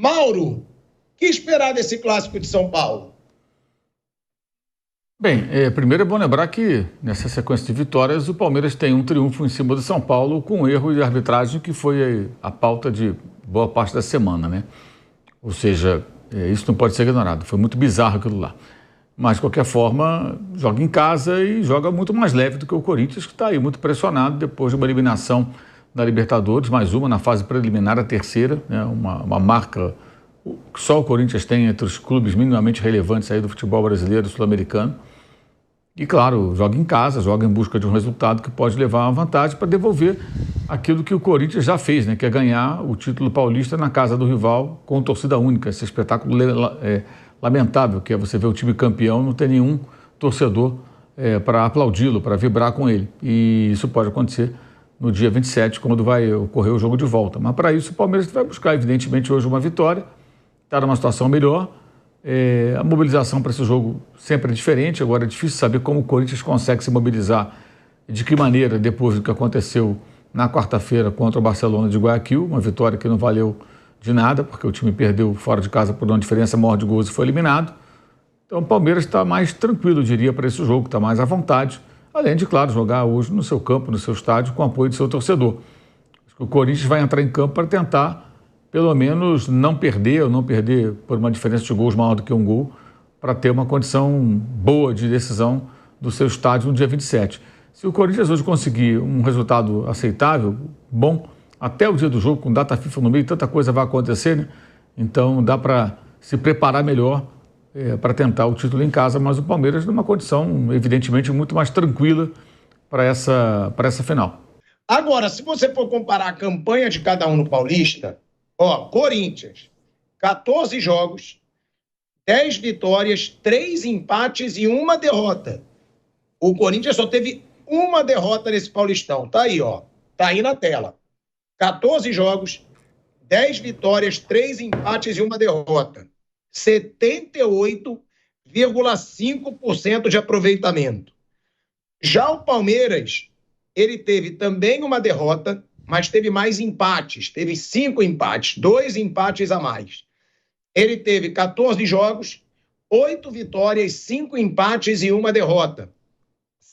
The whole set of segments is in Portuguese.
Mauro, o que esperar desse clássico de São Paulo? Bem, primeiro é bom lembrar que nessa sequência de vitórias o Palmeiras tem um triunfo em cima do São Paulo com um erro de arbitragem que foi a pauta de boa parte da semana, né? Ou seja, isso não pode ser ignorado, foi muito bizarro aquilo lá. Mas, de qualquer forma, joga em casa e joga muito mais leve do que o Corinthians, que está aí muito pressionado depois de uma eliminação da Libertadores, mais uma na fase preliminar, a terceira, né? Uma marca que só o Corinthians tem entre os clubes minimamente relevantes aí do futebol brasileiro e sul-americano. E, claro, joga em casa, joga em busca de um resultado que pode levar uma vantagem para devolver aquilo que o Corinthians já fez, né? Que é ganhar o título paulista na casa do rival com torcida única. Esse espetáculo lamentável, que é você ver o time campeão não ter nenhum torcedor para aplaudi-lo, para vibrar com ele. E isso pode acontecer no dia 27, quando vai ocorrer o jogo de volta. Mas, para isso, o Palmeiras vai buscar, evidentemente, hoje uma vitória, está numa situação melhor. A mobilização para esse jogo sempre é diferente. Agora é difícil saber como o Corinthians consegue se mobilizar e de que maneira depois do que aconteceu na quarta-feira contra o Barcelona de Guayaquil, uma vitória que não valeu de nada, porque o time perdeu fora de casa por uma diferença maior de gols e foi eliminado. Então o Palmeiras está mais tranquilo, eu diria, para esse jogo, está mais à vontade, além de, claro, jogar hoje no seu campo, no seu estádio, com o apoio do seu torcedor. Acho que o Corinthians vai entrar em campo para tentar pelo menos não perder, ou não perder por uma diferença de gols maior do que um gol, para ter uma condição boa de decisão do seu estádio no dia 27. Se o Corinthians hoje conseguir um resultado aceitável, bom, até o dia do jogo, com data FIFA no meio, tanta coisa vai acontecer, né? Então dá para se preparar melhor para tentar o título em casa, mas o Palmeiras numa condição, evidentemente, muito mais tranquila para essa final. Agora, se você for comparar a campanha de cada um no Paulista, Corinthians, 14 jogos, 10 vitórias, 3 empates e 1 derrota. O Corinthians só teve 1 derrota nesse Paulistão. Tá aí, tá aí na tela. 14 jogos, 10 vitórias, 3 empates e 1 derrota. 78,5% de aproveitamento. Já o Palmeiras, ele teve também 1 derrota, mas teve mais empates, teve 5 empates, 2 empates a mais. Ele teve 14 jogos, 8 vitórias, 5 empates e 1 derrota.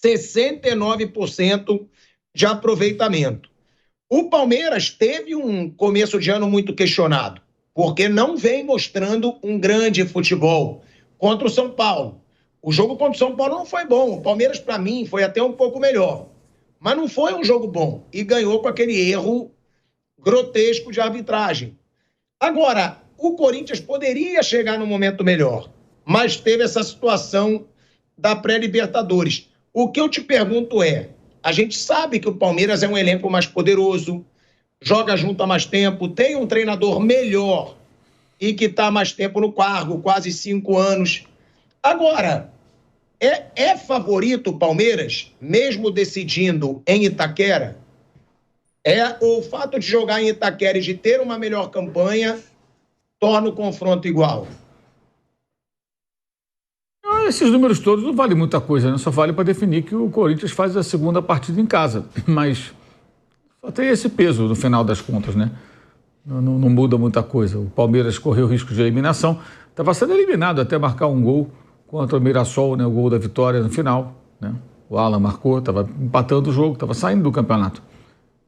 69% de aproveitamento. O Palmeiras teve um começo de ano muito questionado, porque não vem mostrando um grande futebol contra o São Paulo. O jogo contra o São Paulo não foi bom. O Palmeiras, para mim, foi até um pouco melhor. Mas não foi um jogo bom e ganhou com aquele erro grotesco de arbitragem. Agora, o Corinthians poderia chegar num momento melhor, mas teve essa situação da pré-Libertadores. O que eu te pergunto a gente sabe que o Palmeiras é um elenco mais poderoso, joga junto há mais tempo, tem um treinador melhor e que está há mais tempo no cargo, quase 5 anos. Agora, é favorito o Palmeiras, mesmo decidindo em Itaquera? O fato de jogar em Itaquera e de ter uma melhor campanha torna o confronto igual? Esses números todos não valem muita coisa, né? Só vale para definir que o Corinthians faz a segunda partida em casa. Mas só tem esse peso no final das contas, né? Não muda muita coisa. O Palmeiras correu risco de eliminação. Estava sendo eliminado até marcar um gol contra o Mirassol, né, o gol da vitória no final, né? O Alan marcou, estava empatando o jogo, estava saindo do campeonato.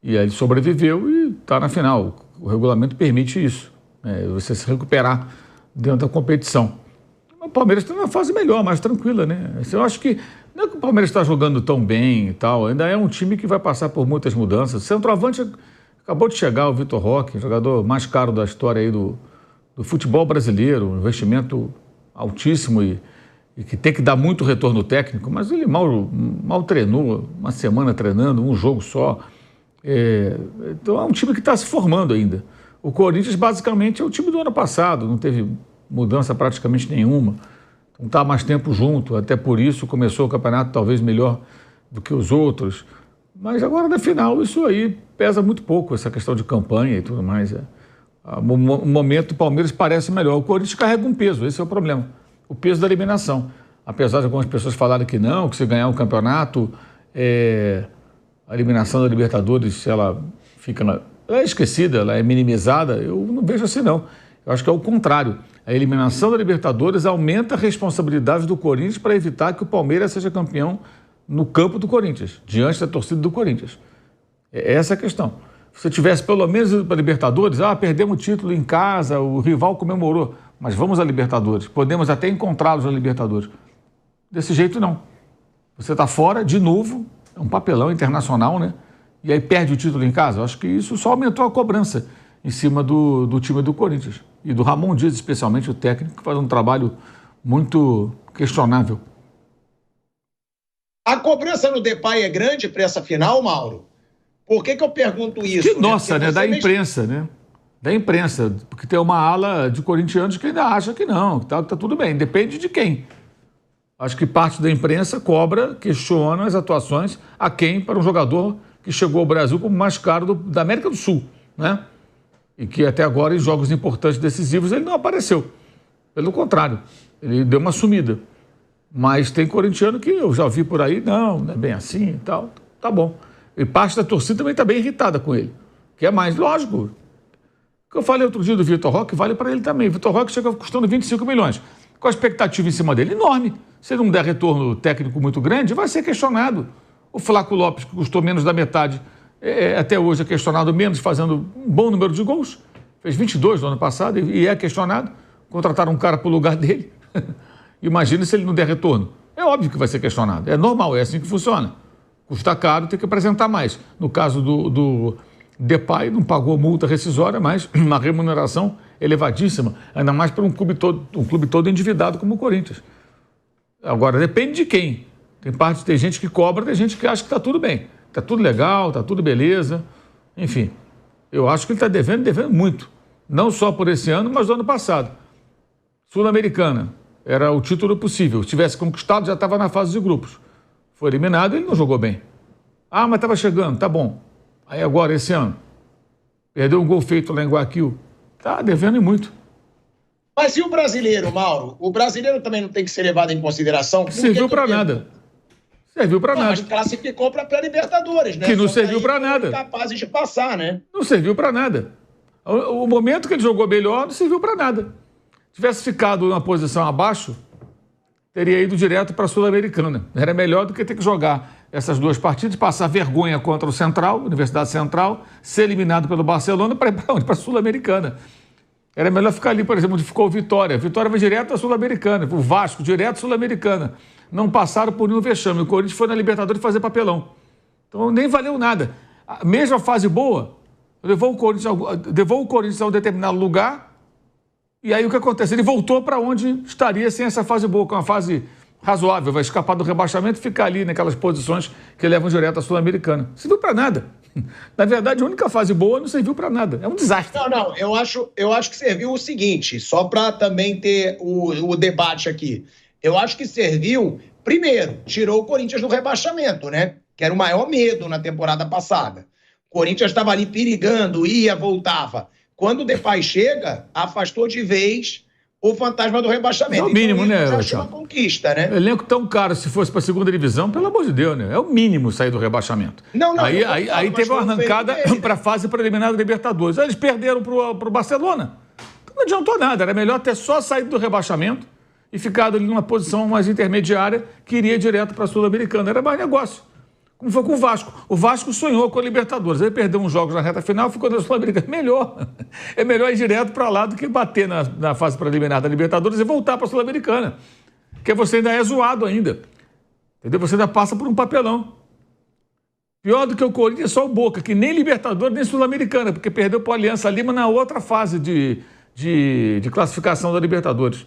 E aí ele sobreviveu e está na final. O regulamento permite isso, né? Você se recuperar dentro da competição. O Palmeiras está numa fase melhor, mais tranquila, né? Eu acho que não é que o Palmeiras está jogando tão bem e tal, ainda é um time que vai passar por muitas mudanças. Centroavante acabou de chegar o Vitor Roque, jogador mais caro da história aí do futebol brasileiro, um investimento altíssimo e que tem que dar muito retorno técnico, mas ele mal treinou, uma semana treinando, um jogo só. Então é um time que está se formando ainda. O Corinthians basicamente é o time do ano passado, não teve mudança praticamente nenhuma, não está mais tempo junto, até por isso começou o campeonato talvez melhor do que os outros, mas agora na final isso aí pesa muito pouco, essa questão de campanha e tudo mais. No momento o Palmeiras parece melhor, o Corinthians carrega um peso, esse é o problema, o peso da eliminação, apesar de algumas pessoas falarem que não, que se ganhar o campeonato, a eliminação da Libertadores, ela é esquecida, ela é minimizada, eu não vejo assim não. Eu acho que é o contrário. A eliminação da Libertadores aumenta a responsabilidade do Corinthians para evitar que o Palmeiras seja campeão no campo do Corinthians, diante da torcida do Corinthians. É essa a questão. Se tivesse pelo menos ido para a Libertadores, perdemos o título em casa, o rival comemorou, mas vamos à Libertadores, podemos até encontrá-los na Libertadores. Desse jeito, não. Você está fora, de novo, é um papelão internacional, né? E aí perde o título em casa. Eu acho que isso só aumentou a cobrança em cima do time do Corinthians. E do Ramon Dias, especialmente o técnico, que faz um trabalho muito questionável. A cobrança no Depay é grande para essa final, Mauro? Por que eu pergunto isso? Que nossa, né? Da imprensa, né? Da imprensa. Porque tem uma ala de corintianos que ainda acha que não, que tá tudo bem. Depende de quem. Acho que parte da imprensa cobra, questiona as atuações a quem para um jogador que chegou ao Brasil como o mais caro da América do Sul, né? E que até agora, em jogos importantes, decisivos, ele não apareceu. Pelo contrário, ele deu uma sumida. Mas tem corintiano que eu já vi por aí, não é bem assim e tal. Tá bom. E parte da torcida também está bem irritada com ele. Que é mais lógico. O que eu falei outro dia do Vitor Roque vale para ele também. O Vitor Roque chega custando 25 milhões. Com a expectativa em cima dele enorme. Se ele não der retorno técnico muito grande, vai ser questionado. O Flaco Lopes, que custou menos da metade, até hoje é questionado menos, fazendo um bom número de gols. Fez 22 no ano passado e é questionado. Contrataram um cara para o lugar dele. Imagina se ele não der retorno. É óbvio que vai ser questionado. É normal, é assim que funciona. Custa caro, tem que apresentar mais. No caso do Depay, não pagou multa rescisória, mas uma remuneração elevadíssima, ainda mais para um clube todo endividado como o Corinthians. Agora, depende de quem. Tem gente que cobra, tem gente que acha que está tudo bem. Está tudo legal, está tudo beleza. Enfim, eu acho que ele está devendo muito. Não só por esse ano, mas do ano passado. Sul-Americana, era o título possível. Se tivesse conquistado, já estava na fase de grupos. Foi eliminado, ele não jogou bem. Mas estava chegando, tá bom. Aí agora, esse ano, perdeu um gol feito lá em Guayaquil. Está devendo e muito. Mas e o brasileiro, Mauro? O brasileiro também não tem que ser levado em consideração? Serviu para nada. Serviu para nada. Mas classificou para a pré-Libertadores, né? Que não serviu para nada. Capazes de passar, né? Não serviu para nada. O momento que ele jogou melhor não serviu para nada. Tivesse ficado na posição abaixo, teria ido direto para a Sul-Americana. Era melhor do que ter que jogar essas duas partidas, passar vergonha contra o Central, Universidade Central, ser eliminado pelo Barcelona para ir para onde? Para a Sul-Americana. Era melhor ficar ali, por exemplo, onde ficou o Vitória. Vitória vai direto à Sul-Americana. O Vasco, direto à Sul-Americana. Não passaram por nenhum vexame. O Corinthians foi na Libertadores fazer papelão. Então nem valeu nada. A mesma fase boa, levou o Corinthians a um determinado lugar, e aí o que acontece? Ele voltou para onde estaria sem essa fase boa, com uma fase razoável. Vai escapar do rebaixamento e ficar ali naquelas posições que levam direto à Sul-Americana. Não serviu para nada. Na verdade, a única fase boa não serviu para nada. É um desastre. Não, eu acho que serviu o seguinte, só para também ter o debate aqui. Eu acho que serviu, primeiro, tirou o Corinthians do rebaixamento, né? Que era o maior medo na temporada passada. O Corinthians estava ali perigando, ia, voltava. Quando o Depay chega, afastou de vez o fantasma do rebaixamento. É o mínimo, então, né? já achou uma conquista, né? Elenco tão caro, se fosse para a segunda divisão, pelo amor de Deus, né? É o mínimo sair do rebaixamento. Aí teve uma arrancada para a fase preliminar da Libertadores. Aí eles perderam para o Barcelona. Então não adiantou nada. Era melhor ter só saído do rebaixamento e ficado ali numa posição mais intermediária que iria direto para a Sul-Americana. Era mais negócio. Como foi com o Vasco. O Vasco sonhou com a Libertadores. Ele perdeu uns jogos na reta final, ficou na Sul-Americana. Melhor. É melhor ir direto para lá do que bater na fase preliminar da Libertadores e voltar para a Sul-Americana. Porque você ainda é zoado ainda. Entendeu? Você ainda passa por um papelão. Pior do que o Corinthians é só o Boca, que nem Libertadores nem Sul-Americana, porque perdeu para o Aliança Lima na outra fase de classificação da Libertadores.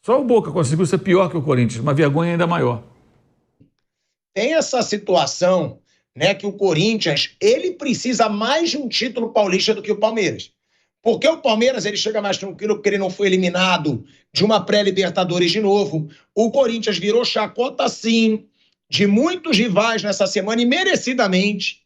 Só o Boca conseguiu ser pior que o Corinthians, uma vergonha ainda maior. Tem essa situação, né, que o Corinthians, ele precisa mais de um título paulista do que o Palmeiras. Porque o Palmeiras, ele chega mais tranquilo porque ele não foi eliminado de uma pré-Libertadores de novo. O Corinthians virou chacota, sim, de muitos rivais nessa semana e merecidamente,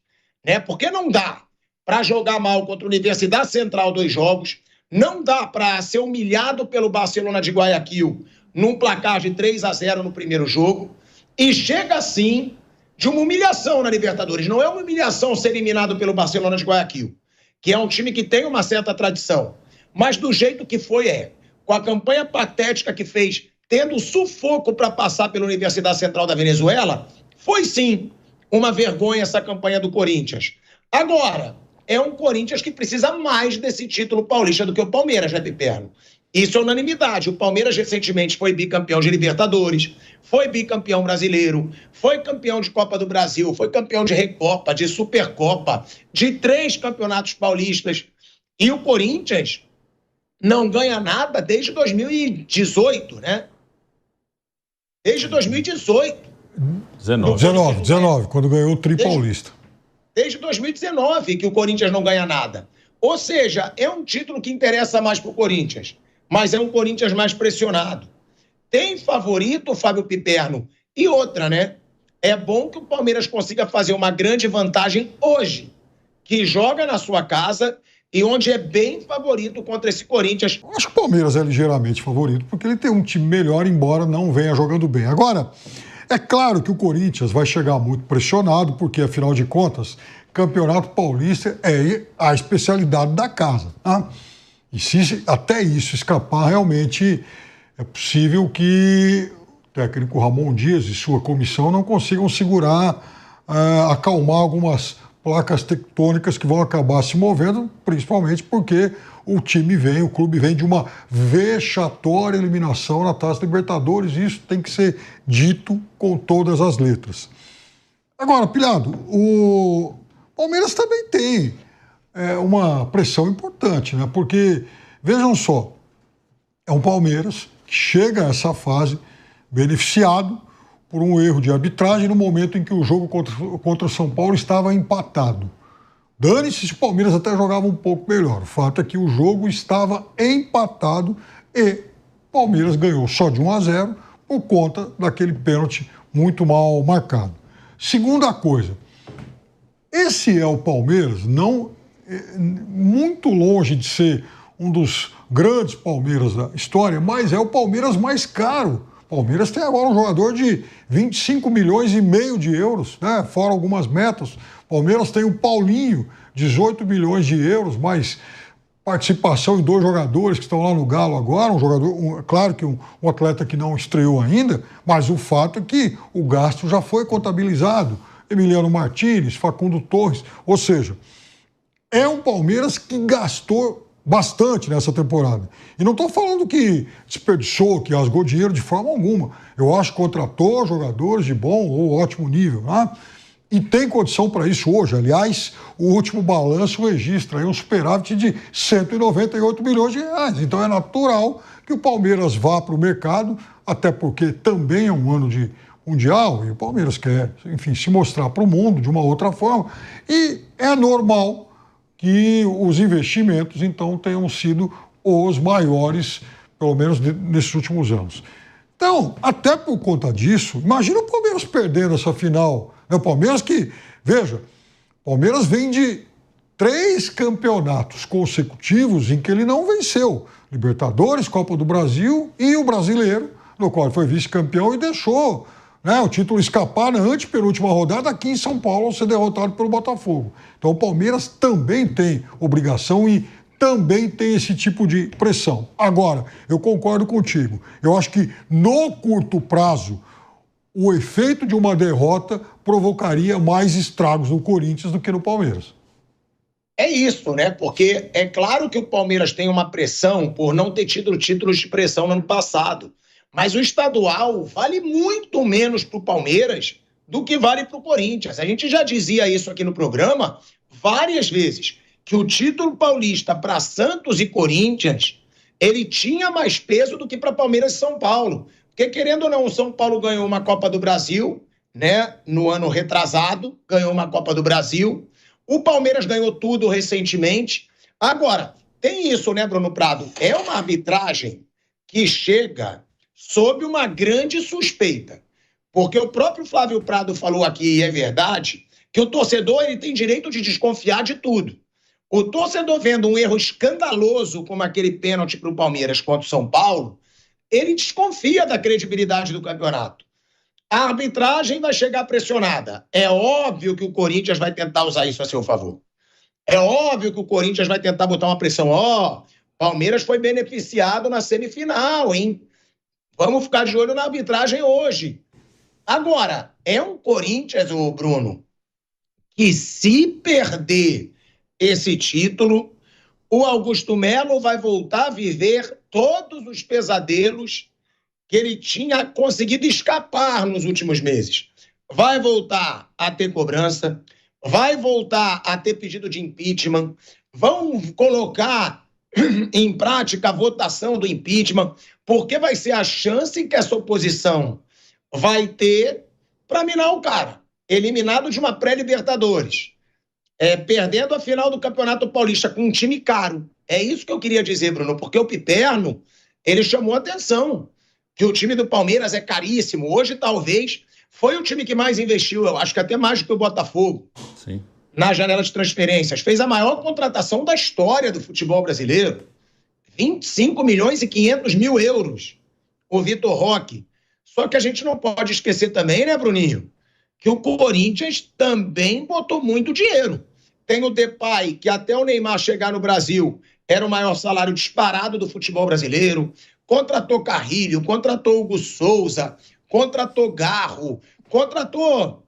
né? Porque não dá para jogar mal contra a Universidade Central 2 jogos, não dá para ser humilhado pelo Barcelona de Guayaquil num placar de 3-0 no primeiro jogo. E chega, sim, de uma humilhação na Libertadores. Não é uma humilhação ser eliminado pelo Barcelona de Guayaquil, que é um time que tem uma certa tradição. Mas do jeito que foi, com a campanha patética que fez, tendo sufoco para passar pela Universidade Central da Venezuela, foi sim uma vergonha essa campanha do Corinthians. Agora, é um Corinthians que precisa mais desse título paulista do que o Palmeiras, né, Piperno? Isso é unanimidade. O Palmeiras recentemente foi bicampeão de Libertadores, foi bicampeão brasileiro, foi campeão de Copa do Brasil, foi campeão de Recopa, de Supercopa, de 3 campeonatos paulistas. E o Corinthians não ganha nada desde 2018, né? Desde 2018. 19, quando ganhou o Tri Paulista. Desde 2019 que o Corinthians não ganha nada. Ou seja, é um título que interessa mais para o Corinthians, mas é um Corinthians mais pressionado. Tem favorito, Fábio Piperno, e outra, né? É bom que o Palmeiras consiga fazer uma grande vantagem hoje, que joga na sua casa e onde é bem favorito contra esse Corinthians. Eu acho que o Palmeiras é ligeiramente favorito, porque ele tem um time melhor, embora não venha jogando bem. Agora, é claro que o Corinthians vai chegar muito pressionado, porque, afinal de contas, Campeonato Paulista é a especialidade da casa. Tá? E se até isso escapar, realmente é possível que o técnico Ramon Dias e sua comissão não consigam segurar, acalmar algumas placas tectônicas que vão acabar se movendo, principalmente porque o clube vem de uma vexatória eliminação na Taça Libertadores, e isso tem que ser dito com todas as letras. Agora, Pilhado, o Palmeiras também tem uma pressão importante, né? Porque, vejam só, é um Palmeiras que chega a essa fase beneficiado por um erro de arbitragem no momento em que o jogo contra o São Paulo estava empatado. Dane-se se o Palmeiras até jogava um pouco melhor. O fato é que o jogo estava empatado e o Palmeiras ganhou só de 1-0 por conta daquele pênalti muito mal marcado. Segunda coisa, esse é o Palmeiras, não muito longe de ser um dos grandes Palmeiras da história, mas é o Palmeiras mais caro. O Palmeiras tem agora um jogador de 25 milhões e meio de euros, né? Fora algumas metas. O Palmeiras tem o Paulinho, 18 milhões de euros, mais participação em 2 jogadores que estão lá no Galo agora, claro que um atleta que não estreou ainda, mas o fato é que o gasto já foi contabilizado. Emiliano Martínez, Facundo Torres, ou seja, é um Palmeiras que gastou bastante nessa temporada. E não estou falando que desperdiçou, que rasgou dinheiro de forma alguma. Eu acho que contratou jogadores de bom ou ótimo nível, né? E tem condição para isso hoje. Aliás, o último balanço registra aí um superávit de 198 milhões de reais. Então é natural que o Palmeiras vá para o mercado, até porque também é um ano de Mundial e o Palmeiras quer, enfim, se mostrar para o mundo de uma outra forma. E é normal que os investimentos, então, tenham sido os maiores, pelo menos nesses últimos anos. Então, até por conta disso, imagina o Palmeiras perdendo essa final. O Palmeiras que, veja, o Palmeiras vem de 3 campeonatos consecutivos em que ele não venceu. Libertadores, Copa do Brasil e o Brasileiro, no qual ele foi vice-campeão e deixou, né, o título escapar na antepenúltima rodada aqui em São Paulo ao ser derrotado pelo Botafogo. Então o Palmeiras também tem obrigação e também tem esse tipo de pressão. Agora, eu concordo contigo. Eu acho que no curto prazo o efeito de uma derrota provocaria mais estragos no Corinthians do que no Palmeiras. É isso, né? Porque é claro que o Palmeiras tem uma pressão por não ter tido títulos de pressão no ano passado. Mas o estadual vale muito menos para o Palmeiras do que vale para o Corinthians. A gente já dizia isso aqui no programa várias vezes, que o título paulista para Santos e Corinthians, ele tinha mais peso do que para Palmeiras e São Paulo. Porque, querendo ou não, o São Paulo ganhou uma Copa do Brasil, né? No ano retrasado, ganhou uma Copa do Brasil. O Palmeiras ganhou tudo recentemente. Agora, tem isso, né, Bruno Prado? É uma arbitragem que chega sob uma grande suspeita. Porque o próprio Flávio Prado falou aqui, e é verdade, que o torcedor ele tem direito de desconfiar de tudo. O torcedor vendo um erro escandaloso como aquele pênalti para o Palmeiras contra o São Paulo, ele desconfia da credibilidade do campeonato. A arbitragem vai chegar pressionada. É óbvio que o Corinthians vai tentar usar isso a seu favor. É óbvio que o Corinthians vai tentar botar uma pressão. Palmeiras foi beneficiado na semifinal, hein? Vamos ficar de olho na arbitragem hoje. Agora, é um Corinthians, o Bruno, que se perder esse título, o Augusto Melo vai voltar a viver todos os pesadelos que ele tinha conseguido escapar nos últimos meses. Vai voltar a ter cobrança, vai voltar a ter pedido de impeachment, vão colocar em prática a votação do impeachment, porque vai ser a chance que essa oposição vai ter para minar o cara, eliminado de uma pré-Libertadores, perdendo a final do Campeonato Paulista com um time caro. É isso que eu queria dizer, Bruno, porque o Piperno, ele chamou a atenção que o time do Palmeiras é caríssimo. Hoje, talvez, foi o time que mais investiu, eu acho que até mais do que o Botafogo. Sim. Na janela de transferências. Fez a maior contratação da história do futebol brasileiro. 25 milhões e 500 mil euros. O Vitor Roque. Só que a gente não pode esquecer também, né, Bruninho, que o Corinthians também botou muito dinheiro. Tem o Depay, que até o Neymar chegar no Brasil era o maior salário disparado do futebol brasileiro. Contratou Carrilho, contratou Hugo Souza, contratou Garro, contratou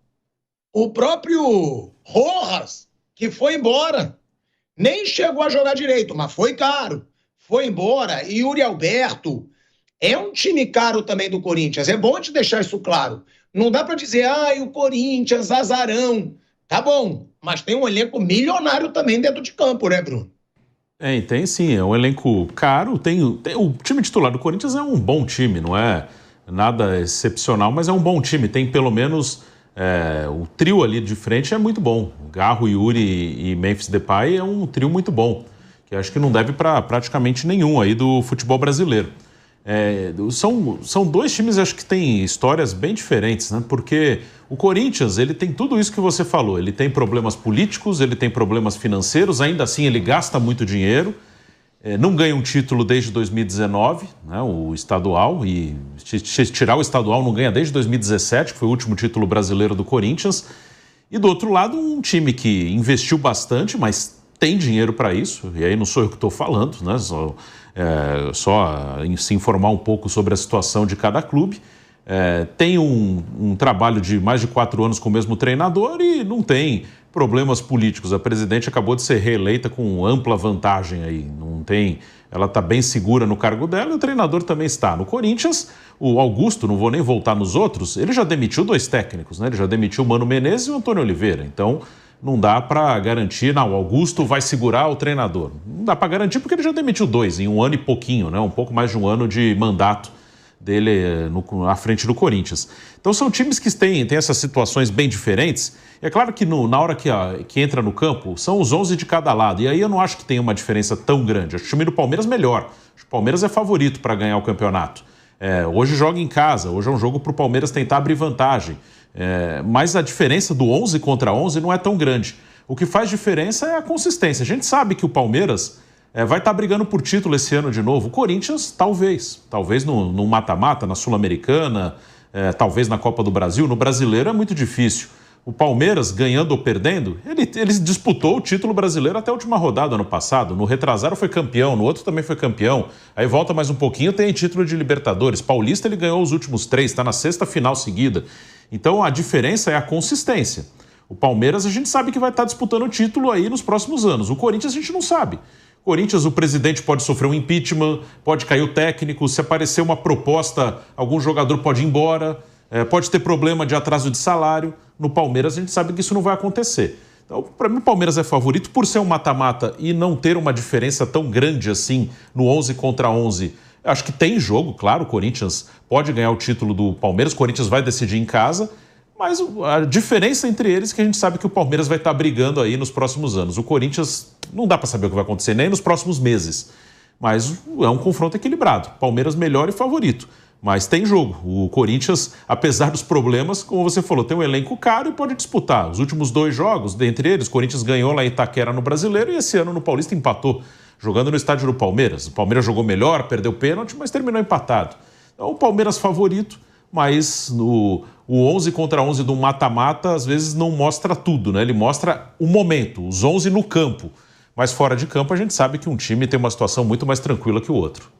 o próprio Rojas, que foi embora. Nem chegou a jogar direito, mas foi caro. Foi embora. E Yuri Alberto é um time caro também do Corinthians. É bom te deixar isso claro. Não dá para dizer, o Corinthians, azarão. Tá bom, mas tem um elenco milionário também dentro de campo, né, Bruno? Tem sim, é um elenco caro. O time titular do Corinthians é um bom time, não é nada excepcional, mas é um bom time. Tem pelo menos o trio ali de frente é muito bom. Garro, Yuri e Memphis Depay é um trio muito bom, que acho que não deve para praticamente nenhum aí do futebol brasileiro. São dois times, acho que têm histórias bem diferentes, né? Porque o Corinthians, ele tem tudo isso que você falou. Ele tem problemas políticos, ele tem problemas financeiros, ainda assim ele gasta muito dinheiro, não ganha um título desde 2019, né, o estadual, e se tirar o estadual não ganha desde 2017, que foi o último título brasileiro do Corinthians. E do outro lado, um time que investiu bastante, mas tem dinheiro para isso, e aí não sou eu que estou falando, né? Só se informar um pouco sobre a situação de cada clube. Tem um trabalho de mais de 4 anos com o mesmo treinador e não tem problemas políticos. A presidente acabou de ser reeleita com ampla vantagem aí. Ela está bem segura no cargo dela e o treinador também está. No Corinthians, o Augusto, não vou nem voltar nos outros, ele já demitiu 2 técnicos, né? Ele já demitiu o Mano Menezes e o Antônio Oliveira. Então, não dá para garantir, não, o Augusto vai segurar o treinador. Não dá para garantir porque ele já demitiu 2 em 1 ano e pouquinho, né? Um pouco mais de 1 ano de mandato dele à frente do Corinthians. Então são times que têm essas situações bem diferentes. É claro que na hora que entra no campo, são os 11 de cada lado. E aí eu não acho que tem uma diferença tão grande. Acho que o time do Palmeiras melhor. Acho que o Palmeiras é favorito para ganhar o campeonato. Hoje joga em casa, hoje é um jogo para o Palmeiras tentar abrir vantagem. Mas a diferença do 11 contra 11 não é tão grande. O que faz diferença é a consistência. A gente sabe que o Palmeiras vai estar brigando por título esse ano de novo. O Corinthians, talvez no mata-mata, na Sul-Americana, talvez na Copa do Brasil. No Brasileiro é muito difícil. O Palmeiras, ganhando ou perdendo, ele disputou o título brasileiro até a última rodada ano passado. No retrasado foi campeão, no outro também foi campeão. Aí volta mais um pouquinho, tem título de Libertadores. Paulista ele ganhou os últimos 3, está na 6ª final seguida. Então a diferença é a consistência. O Palmeiras a gente sabe que vai estar disputando o título aí nos próximos anos. O Corinthians a gente não sabe. O Corinthians, o presidente pode sofrer um impeachment, pode cair o técnico, se aparecer uma proposta, algum jogador pode ir embora, pode ter problema de atraso de salário. No Palmeiras a gente sabe que isso não vai acontecer. Então, para mim, o Palmeiras é favorito por ser um mata-mata e não ter uma diferença tão grande assim no 11 contra 11. Acho que tem jogo, claro, o Corinthians pode ganhar o título do Palmeiras, o Corinthians vai decidir em casa, mas a diferença entre eles é que a gente sabe que o Palmeiras vai estar brigando aí nos próximos anos. O Corinthians não dá para saber o que vai acontecer nem nos próximos meses, mas é um confronto equilibrado. Palmeiras melhor e favorito, mas tem jogo. O Corinthians, apesar dos problemas, como você falou, tem um elenco caro e pode disputar. Os últimos 2 jogos, dentre eles, o Corinthians ganhou lá em Itaquera no Brasileiro e esse ano no Paulista empatou, jogando no estádio do Palmeiras. O Palmeiras jogou melhor, perdeu pênalti, mas terminou empatado. Então o Palmeiras favorito, mas o 11 contra 11 do mata-mata às vezes não mostra tudo, né? Ele mostra o momento, os 11 no campo. mas fora de campo a gente sabe que um time tem uma situação muito mais tranquila que o outro.